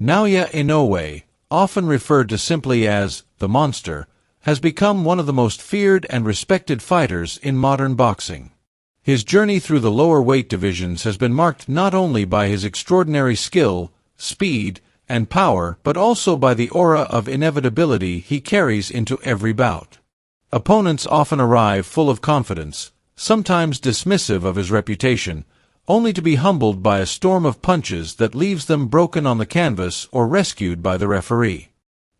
Naoya Inoue, often referred to simply as the Monster, has become one of the most feared and respected fighters in modern boxing. His journey through the lower weight divisions has been marked not only by his extraordinary skill, speed, and power, but also by the aura of inevitability he carries into every bout. Opponents often arrive full of confidence, sometimes dismissive of his reputation, only to be humbled by a storm of punches that leaves them broken on the canvas or rescued by the referee.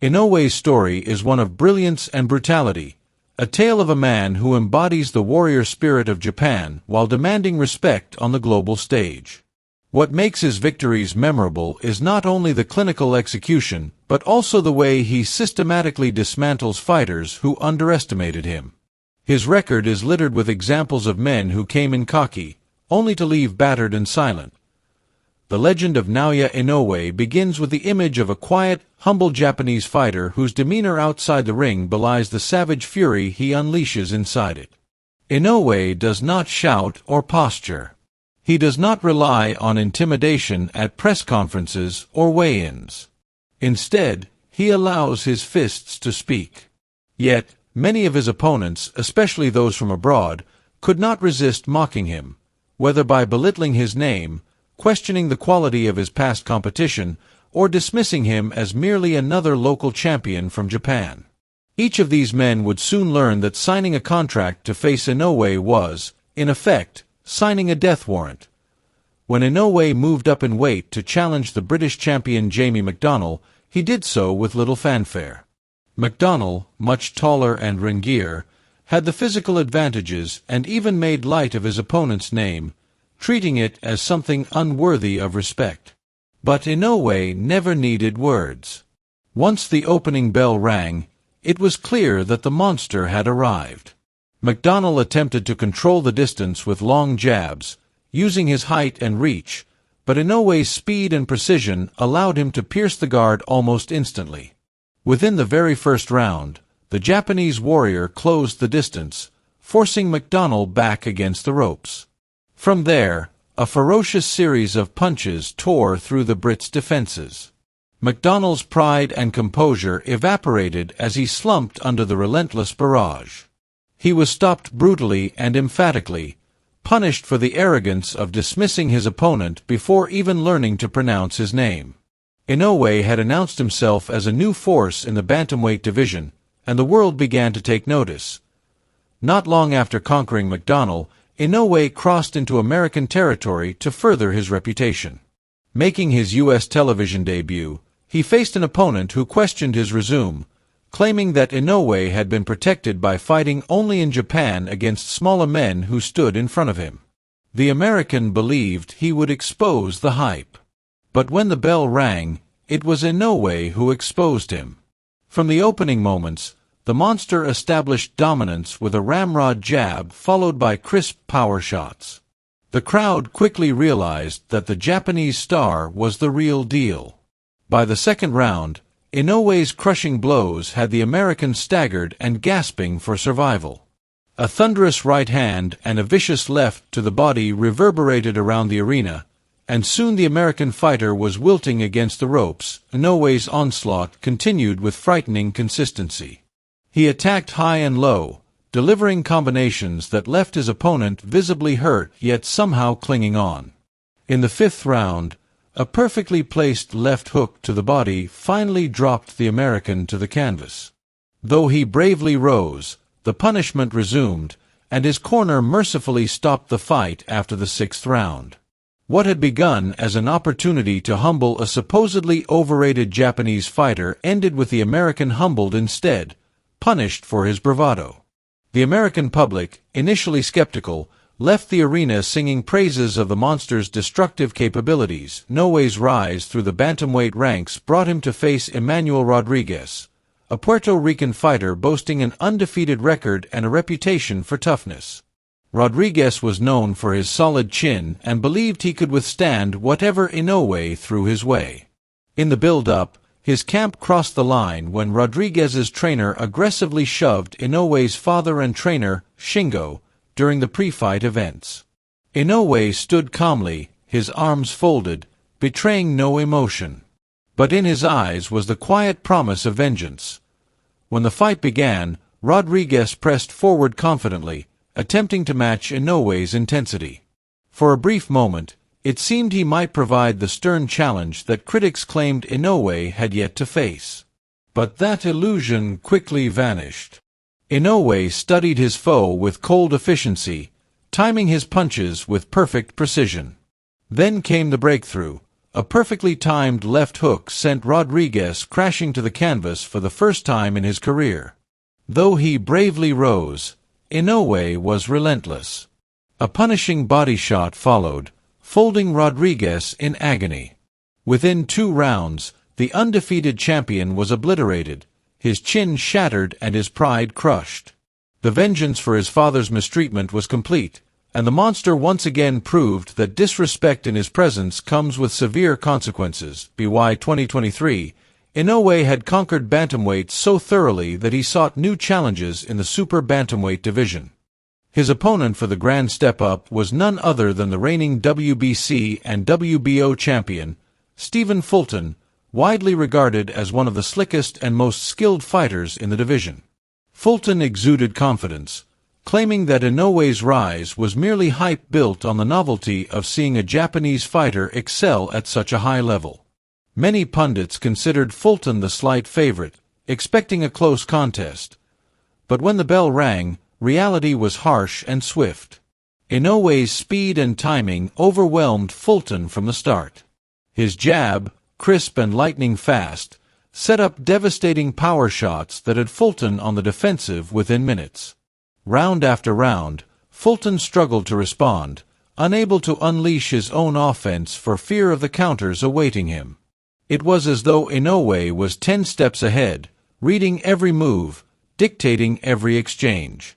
Inoue's story is one of brilliance and brutality, a tale of a man who embodies the warrior spirit of Japan while demanding respect on the global stage. What makes his victories memorable is not only the clinical execution, but also the way he systematically dismantles fighters who underestimated him. His record is littered with examples of men who came in cocky, only to leave battered and silent. The legend of Naoya Inoue begins with the image of a quiet, humble Japanese fighter whose demeanor outside the ring belies the savage fury he unleashes inside it. Inoue does not shout or posture. He does not rely on intimidation at press conferences or weigh-ins. Instead, he allows his fists to speak. Yet, many of his opponents, especially those from abroad, could not resist mocking him, whether by belittling his name, questioning the quality of his past competition, or dismissing him as merely another local champion from Japan. Each of these men would soon learn that signing a contract to face Inoue was, in effect, signing a death warrant. When Inoue moved up in weight to challenge the British champion Jamie McDonnell, he did so with little fanfare. McDonnell, much taller and ringier, had the physical advantages and even made light of his opponent's name, treating it as something unworthy of respect. But Inoue never needed words. Once the opening bell rang, it was clear that the monster had arrived. McDonnell attempted to control the distance with long jabs, using his height and reach, but Inoue's speed and precision allowed him to pierce the guard almost instantly. Within the very first round, the Japanese warrior closed the distance, forcing McDonnell back against the ropes. From there, a ferocious series of punches tore through the Brit's defenses. McDonnell's pride and composure evaporated as he slumped under the relentless barrage. He was stopped brutally and emphatically, punished for the arrogance of dismissing his opponent before even learning to pronounce his name. Inoue had announced himself as a new force in the bantamweight division, and the world began to take notice. Not long after conquering McDonnell, Inoue crossed into American territory to further his reputation. Making his U.S. television debut, he faced an opponent who questioned his resume, claiming that Inoue had been protected by fighting only in Japan against smaller men who stood in front of him. The American believed he would expose the hype. But when the bell rang, it was Inoue who exposed him. From the opening moments, the monster established dominance with a ramrod jab followed by crisp power shots. The crowd quickly realized that the Japanese star was the real deal. By the second round, Inoue's crushing blows had the American staggered and gasping for survival. A thunderous right hand and a vicious left to the body reverberated around the arena, and soon the American fighter was wilting against the ropes. Inoue's onslaught continued with frightening consistency. He attacked high and low, delivering combinations that left his opponent visibly hurt yet somehow clinging on. In the fifth round, a perfectly placed left hook to the body finally dropped the American to the canvas. Though he bravely rose, the punishment resumed, and his corner mercifully stopped the fight after the sixth round. What had begun as an opportunity to humble a supposedly overrated Japanese fighter ended with the American humbled instead, punished for his bravado. The American public, initially skeptical, left the arena singing praises of the monster's destructive capabilities. Inoue's rise through the bantamweight ranks brought him to face Emanuel Rodriguez, a Puerto Rican fighter boasting an undefeated record and a reputation for toughness. Rodriguez was known for his solid chin and believed he could withstand whatever Inoue threw his way. In the build-up, his camp crossed the line when Rodriguez's trainer aggressively shoved Inoue's father and trainer, Shingo, during the pre-fight events. Inoue stood calmly, his arms folded, betraying no emotion. but in his eyes was the quiet promise of vengeance. When the fight began, Rodriguez pressed forward confidently, attempting to match Inoue's intensity. For a brief moment, it seemed he might provide the stern challenge that critics claimed Inoue had yet to face. But that illusion quickly vanished. Inoue studied his foe with cold efficiency, timing his punches with perfect precision. Then came the breakthrough. A perfectly timed left hook sent Rodriguez crashing to the canvas for the first time in his career. Though he bravely rose, Inoue was relentless. A punishing body shot followed, folding Rodriguez in agony. Within 2 rounds, the undefeated champion was obliterated, his chin shattered and his pride crushed. The vengeance for his father's mistreatment was complete, and the monster once again proved that disrespect in his presence comes with severe consequences. BY 2023, Inoue had conquered bantamweight so thoroughly that he sought new challenges in the super bantamweight division. His opponent for the grand step-up was none other than the reigning WBC and WBO champion, Steven Fulton, widely regarded as one of the slickest and most skilled fighters in the division. Fulton exuded confidence, claiming that Inoue's rise was merely hype built on the novelty of seeing a Japanese fighter excel at such a high level. Many pundits considered Fulton the slight favorite, expecting a close contest. But when the bell rang, reality was harsh and swift. Inoue's speed and timing overwhelmed Fulton from the start. His jab, crisp and lightning fast, set up devastating power shots that had Fulton on the defensive within minutes. Round after round, Fulton struggled to respond, unable to unleash his own offense for fear of the counters awaiting him. It was as though Inoue was 10 steps ahead, reading every move, dictating every exchange.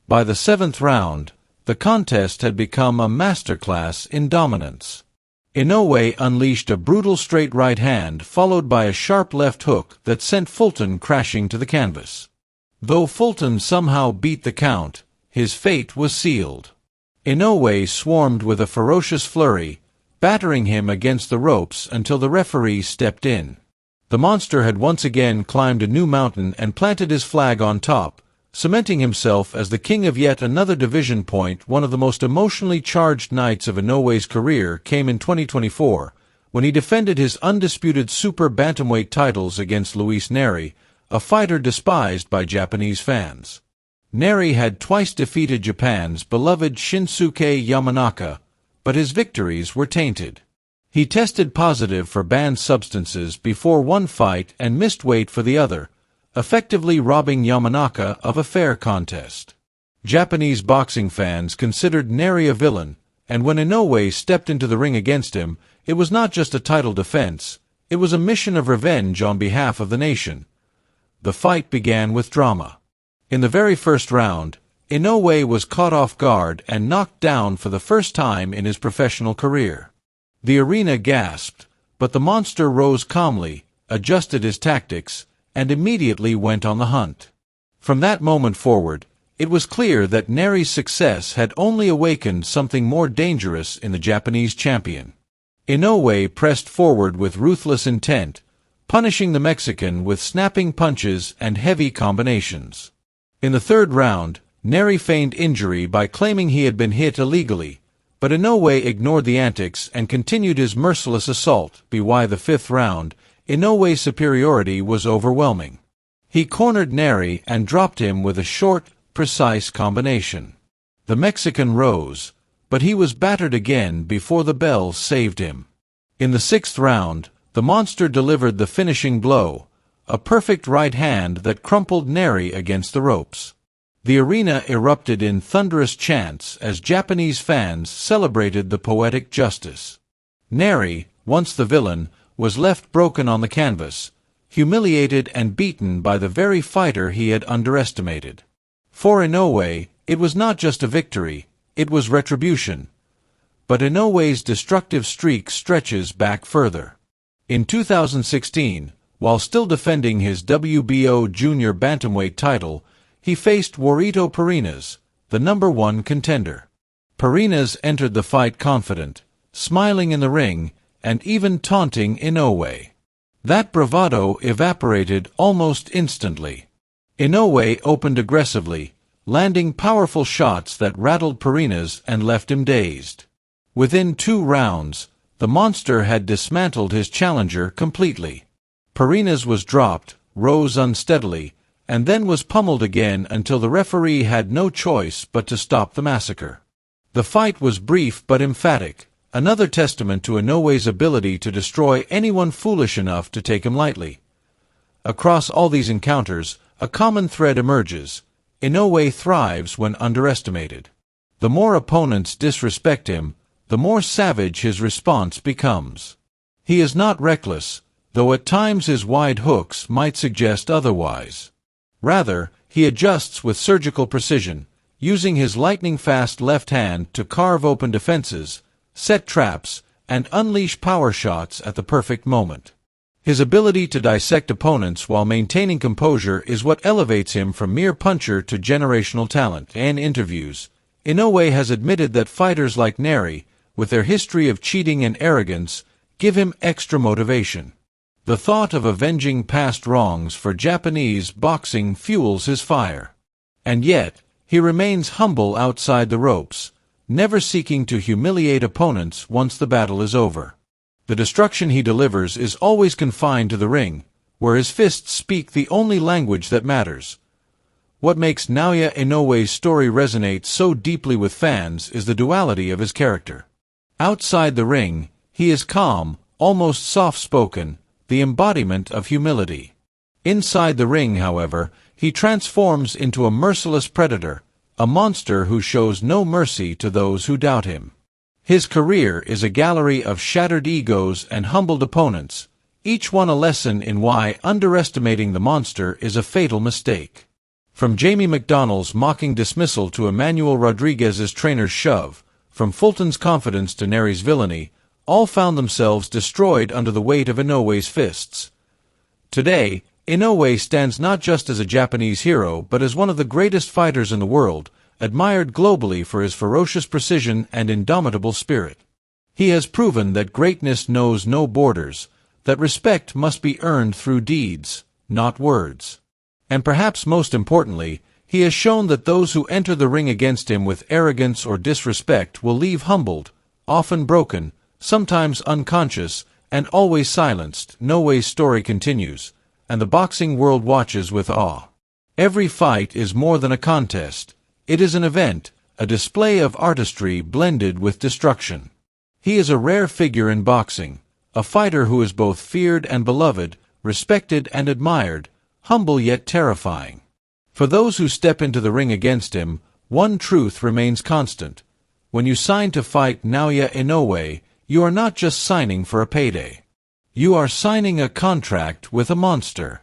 By the 7th round, the contest had become a masterclass in dominance. Inoue unleashed a brutal straight right hand followed by a sharp left hook that sent Fulton crashing to the canvas. Though Fulton somehow beat the count, his fate was sealed. Inoue swarmed with a ferocious flurry, battering him against the ropes until the referee stepped in. The monster had once again climbed a new mountain and planted his flag on top, cementing himself as the king of yet another division point. One of the most emotionally charged nights of Inoue's career came in 2024, when he defended his undisputed super bantamweight titles against Nery, a fighter despised by Japanese fans. Nery had twice defeated Japan's beloved Shinsuke Yamanaka, but his victories were tainted. He tested positive for banned substances before one fight and missed weight for the other, effectively robbing Yamanaka of a fair contest. Japanese boxing fans considered Nery a villain, and when Inoue stepped into the ring against him, it was not just a title defense, it was a mission of revenge on behalf of the nation. The fight began with drama. In the very first round, Inoue was caught off guard and knocked down for the first time in his professional career. The arena gasped, but the monster rose calmly, adjusted his tactics, and immediately went on the hunt. From that moment forward, it was clear that Nery's success had only awakened something more dangerous in the Japanese champion. Inoue pressed forward with ruthless intent, punishing the Mexican with snapping punches and heavy combinations. In the 3rd round, Nery feigned injury by claiming he had been hit illegally, but Inoue ignored the antics and continued his merciless assault. By the 5th round, Inoue's superiority was overwhelming. He cornered Nery and dropped him with a short, precise combination. The Mexican rose, but he was battered again before the bell saved him. In the 6th round, the monster delivered the finishing blow, a perfect right hand that crumpled Nery against the ropes. The arena erupted in thunderous chants as Japanese fans celebrated the poetic justice. Nery, once the villain, was left broken on the canvas, humiliated and beaten by the very fighter he had underestimated. For Inoue, it was not just a victory, it was retribution. But Inoue's destructive streak stretches back further. In 2016, while still defending his WBO junior bantamweight title, he faced Warito Parinas, the #1 contender. Parinas entered the fight confident, smiling in the ring, and even taunting Inoue. That bravado evaporated almost instantly. Inoue opened aggressively, landing powerful shots that rattled Parinas and left him dazed. Within 2 rounds, the monster had dismantled his challenger completely. Parinas was dropped, rose unsteadily, and then was pummeled again until the referee had no choice but to stop the massacre. The fight was brief but emphatic, another testament to Inoue's ability to destroy anyone foolish enough to take him lightly. Across all these encounters, a common thread emerges: Inoue thrives when underestimated. The more opponents disrespect him, the more savage his response becomes. He is not reckless, though at times his wide hooks might suggest otherwise. Rather, he adjusts with surgical precision, using his lightning-fast left hand to carve open defenses, set traps, and unleash power shots at the perfect moment. His ability to dissect opponents while maintaining composure is what elevates him from mere puncher to generational talent. In interviews, Inoue has admitted that fighters like Nery, with their history of cheating and arrogance, give him extra motivation. The thought of avenging past wrongs for Japanese boxing fuels his fire. And yet, he remains humble outside the ropes, never seeking to humiliate opponents once the battle is over. The destruction he delivers is always confined to the ring, where his fists speak the only language that matters. What makes Naoya Inoue's story resonate so deeply with fans is the duality of his character. Outside the ring, he is calm, almost soft-spoken, the embodiment of humility. Inside the ring, however, he transforms into a merciless predator, a monster who shows no mercy to those who doubt him. His career is a gallery of shattered egos and humbled opponents, each one a lesson in why underestimating the monster is a fatal mistake. From Jamie McDonnell's mocking dismissal to Emanuel Rodriguez's trainer's shove, from Fulton's confidence to Nery's villainy, all found themselves destroyed under the weight of Inoue's fists. Today, Inoue stands not just as a Japanese hero but as one of the greatest fighters in the world, admired globally for his ferocious precision and indomitable spirit. He has proven that greatness knows no borders, that respect must be earned through deeds, not words. And perhaps most importantly, he has shown that those who enter the ring against him with arrogance or disrespect will leave humbled, often broken, sometimes unconscious, and always silenced. Inoue's story continues, and the boxing world watches with awe. Every fight is more than a contest. It is an event, a display of artistry blended with destruction. He is a rare figure in boxing, a fighter who is both feared and beloved, respected and admired, humble yet terrifying. For those who step into the ring against him, one truth remains constant. When you sign to fight Naoya Inoue, you are not just signing for a payday. You are signing a contract with a monster.